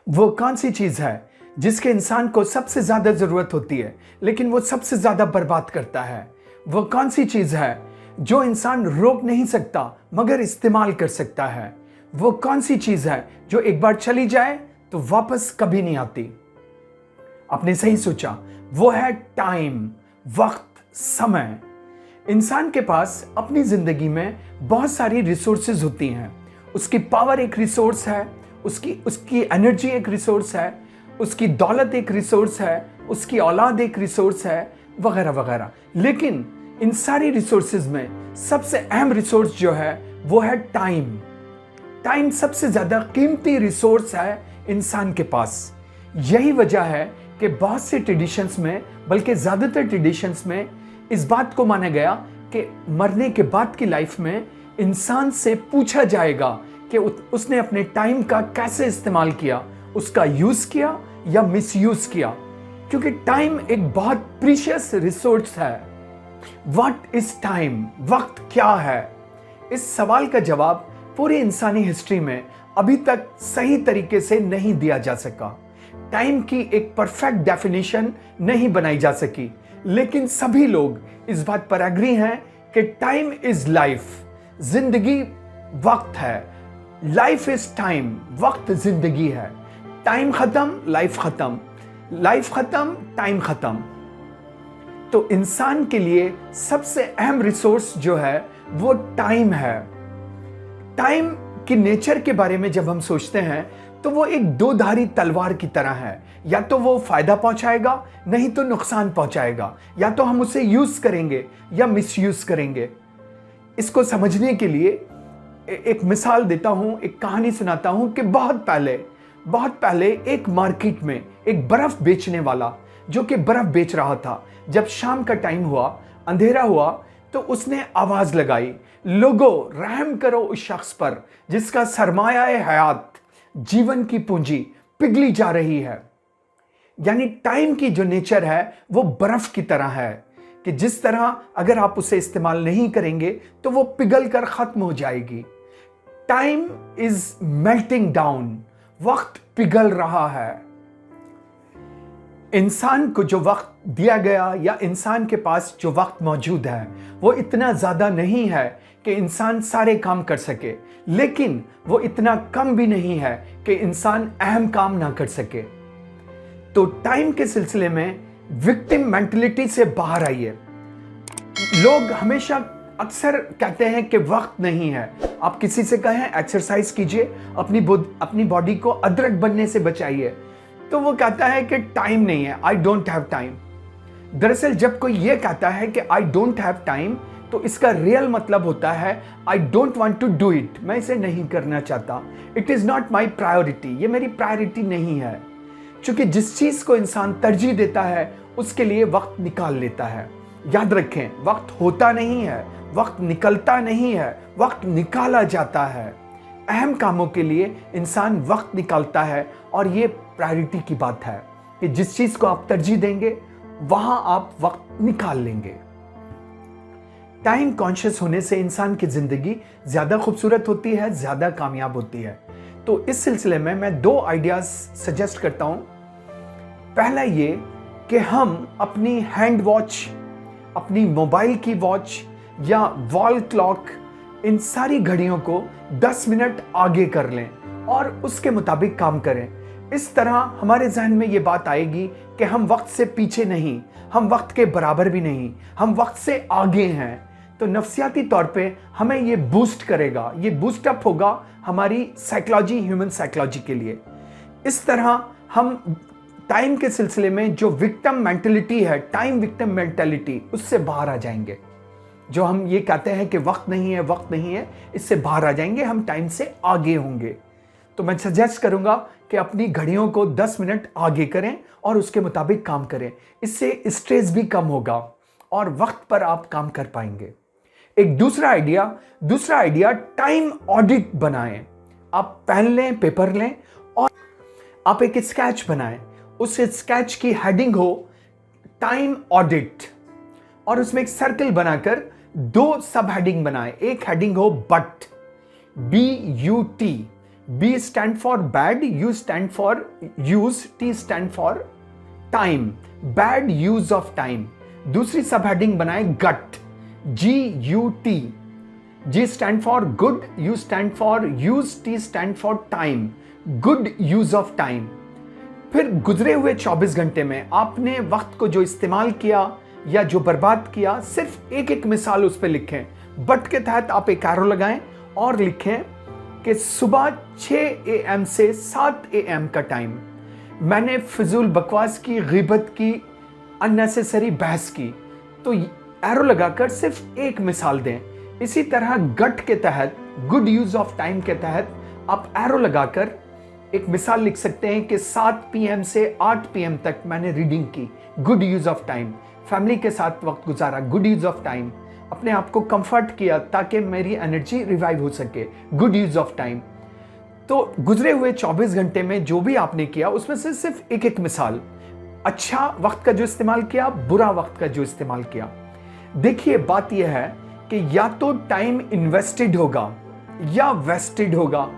वो कौन सी चीज है जिसके इंसान को सबसे ज्यादा जरूरत होती है लेकिन वो सबसे ज्यादा बर्बाद करता है? वो कौन सी चीज है जो इंसान रोक नहीं सकता मगर इस्तेमाल कर सकता है? वो कौन सी चीज है जो एक बार चली जाए तो वापस कभी नहीं आती? आपने सही सोचा, वो है टाइम, वक्त, समय। इंसान के पास अपनी जिंदगी में बहुत सारी रिसोर्सेज होती हैं। उसकी पावर एक रिसोर्स है, उसकी एनर्जी एक रिसोर्स है, उसकी दौलत एक रिसोर्स है, उसकी औलाद एक रिसोर्स है, वगैरह वगैरह। लेकिन इन सारी रिसोर्सेज में सबसे अहम रिसोर्स जो है वो है टाइम। टाइम सबसे ज्यादा कीमती रिसोर्स है इंसान के पास। यही वजह है कि बहुत से ट्रेडिशंस में, बल्कि ज्यादातर ट्रेडिशंस में इस बात को माना गया कि मरने के बाद की लाइफ में इंसान से पूछा जाएगा कि उसने अपने टाइम का कैसे इस्तेमाल किया, उसका यूज किया या मिसयूज किया। क्योंकि टाइम एक बहुत प्रीशियस रिसोर्स है। What is time? वक्त क्या है? इस सवाल का जवाब पूरी इंसानी हिस्ट्री में अभी तक सही तरीके से नहीं दिया जा सका। टाइम की एक परफेक्ट डेफिनेशन नहीं बनाई जा सकी, लेकिन सभी लोग इस बात पर एग्री हैं कि टाइम इज लाइफ। जिंदगी वक्त है। लाइफ इज टाइम, वक्त जिंदगी है। टाइम खत्म, लाइफ खत्म, लाइफ खत्म, टाइम खत्म। तो इंसान के लिए सबसे अहम रिसोर्स जो है वो टाइम है। टाइम की नेचर के बारे में जब हम सोचते हैं तो वो एक दो धारी तलवार की तरह है। या तो वो फायदा पहुंचाएगा, नहीं तो नुकसान पहुंचाएगा। या तो हम उसे यूज करेंगे या मिसयूज करेंगे। इसको समझने के लिए एक मिसाल देता हूं, एक कहानी सुनाता हूं कि बहुत पहले एक मार्केट में एक बर्फ बेचने वाला जो कि बर्फ बेच रहा था, जब शाम का टाइम हुआ, अंधेरा हुआ, तो उसने आवाज लगाई, लोगों रहम करो उस शख्स पर जिसका सरमाया हयात, जीवन की पूंजी पिघली जा रही है। यानी टाइम की जो नेचर है वो बर्फ की तरह है कि जिस तरह अगर आप उसे इस्तेमाल नहीं करेंगे तो वो पिघल कर खत्म हो जाएगी। टाइम इज मेल्टिंग डाउन, वक्त पिघल रहा है। इंसान को जो वक्त दिया गया या इंसान के पास जो वक्त मौजूद है वो इतना ज्यादा नहीं है कि इंसान सारे काम कर सके, लेकिन वो इतना कम भी नहीं है कि इंसान अहम काम ना कर सके। तो टाइम के सिलसिले में विक्टिम मेंटलिटी से बाहर आइए। लोग हमेशा अक्सर कहते हैं कि वक्त नहीं है। आप किसी से कहें एक्सरसाइज कीजिए, अपनी बॉडी को अदरक बनने से बचाइए, तो वो कहता है कि टाइम नहीं है, आई डोंट हैव टाइम। दरअसल जब कोई ये कहता है कि आई डोंट हैव टाइम तो इसका रियल मतलब होता है I don't want to do it, मैं इसे नहीं करना चाहता। It is not my priority, ये मेरी प्रायोरिटी नहीं है। क्योंकि जिस चीज को इंसान तरजीह देता है उसके लिए वक्त निकाल लेता है। याद रखें, वक्त होता नहीं है, वक्त निकलता नहीं है, वक्त निकाला जाता है। अहम कामों के लिए इंसान वक्त निकालता है और ये प्रायोरिटी की बात है कि जिस चीज को आप तरजीह देंगे वहां आप वक्त निकाल लेंगे। टाइम कॉन्शियस होने से इंसान की जिंदगी ज्यादा खूबसूरत होती है, ज्यादा कामयाब होती है। तो इस सिलसिले में मैं दो आइडियाज सजेस्ट करता हूं। पहला ये कि हम अपनी हैंड वॉच, अपनी मोबाइल की वॉच या वॉल क्लॉक, इन सारी घड़ियों को 10 मिनट आगे कर लें और उसके मुताबिक काम करें। इस तरह हमारे जहन में ये बात आएगी कि हम वक्त से पीछे नहीं, हम वक्त के बराबर भी नहीं, हम वक्त से आगे हैं। तो नफ्सियाती तौर पे हमें ये बूस्ट करेगा, ये बूस्ट अप होगा हमारी साइकोलॉजी, ह्यूमन साइकोलॉजी के लिए। इस तरह हम टाइम के सिलसिले में जो विक्टिम मेंटालिटी है, टाइम विक्टिम मेंटालिटी, उससे बाहर आ जाएंगे। जो हम ये कहते हैं कि वक्त नहीं है, वक्त नहीं है, इससे बाहर आ जाएंगे, हम टाइम से आगे होंगे। तो मैं सजेस्ट करूंगा कि अपनी घड़ियों को 10 मिनट आगे करें और उसके मुताबिक काम करें। इससे स्ट्रेस भी कम होगा और वक्त पर आप काम कर पाएंगे। एक दूसरा आइडिया टाइम ऑडिट बनाएं। आप पेन लें, पेपर लें और आप एक स्केच बनाएं। उस स्केच की हेडिंग हो टाइम ऑडिट और उसमें एक सर्कल बनाकर 2 सब हेडिंग बनाएं। एक हेडिंग हो but, BUT, B stand for bad, U stand for use, T stand for time. Bad use of time. दूसरी सब हेडिंग बनाए गट, GUT. G stand for good, U stand for use, T stand for time. Good use of time. फिर गुजरे हुए 24 घंटे में आपने वक्त को जो इस्तेमाल किया या जो बर्बाद किया, सिर्फ एक एक मिसाल उस पर लिखें। बट के तहत आप एक एरो लगाएं और लिखें कि सुबह 6 AM से 7 AM का टाइम मैंने फिजूल बकवास की, गिबत की, अननेसेसरी बहस की। तो एरो लगाकर सिर्फ एक मिसाल दें। इसी तरह गट के तहत, गुड यूज ऑफ टाइम के तहत आप एरो लगाकर एक मिसाल लिख सकते हैं कि 7 PM से 8 PM तक मैंने रीडिंग की, good use of time. Family के साथ वक्त गुजारा, गुड यूज ऑफ टाइम। अपने आप को कंफर्ट किया ताकि मेरी एनर्जी रिवाइव हो सके, गुड यूज ऑफ टाइम। तो गुजरे हुए 24 घंटे में जो भी आपने किया उसमें से सिर्फ एक एक मिसाल, अच्छा वक्त का जो इस्तेमाल किया, बुरा वक्त का जो इस्तेमाल किया। देखिए बात यह है कि या तो टाइम इन्वेस्टेड होगा या वेस्टेड होगा,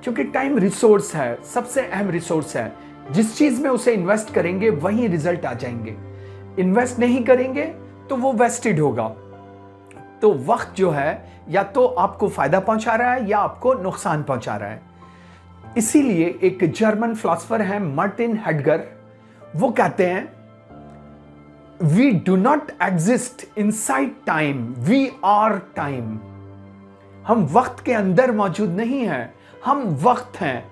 क्योंकि टाइम रिसोर्स है, सबसे अहम रिसोर्स है। जिस चीज में उसे इन्वेस्ट करेंगे वही रिजल्ट आ जाएंगे। इन्वेस्ट नहीं करेंगे तो वो वेस्टेड होगा। तो वक्त जो है या तो आपको फायदा पहुंचा रहा है या आपको नुकसान पहुंचा रहा है। इसीलिए एक जर्मन फिलोसोफर है मार्टिन हेडगर, वो कहते हैं we do not exist inside time, we are time. हम वक्त के अंदर मौजूद नहीं हैं, हम वक्त हैं।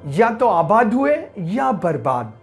या तो आबाद हुए या बर्बाद।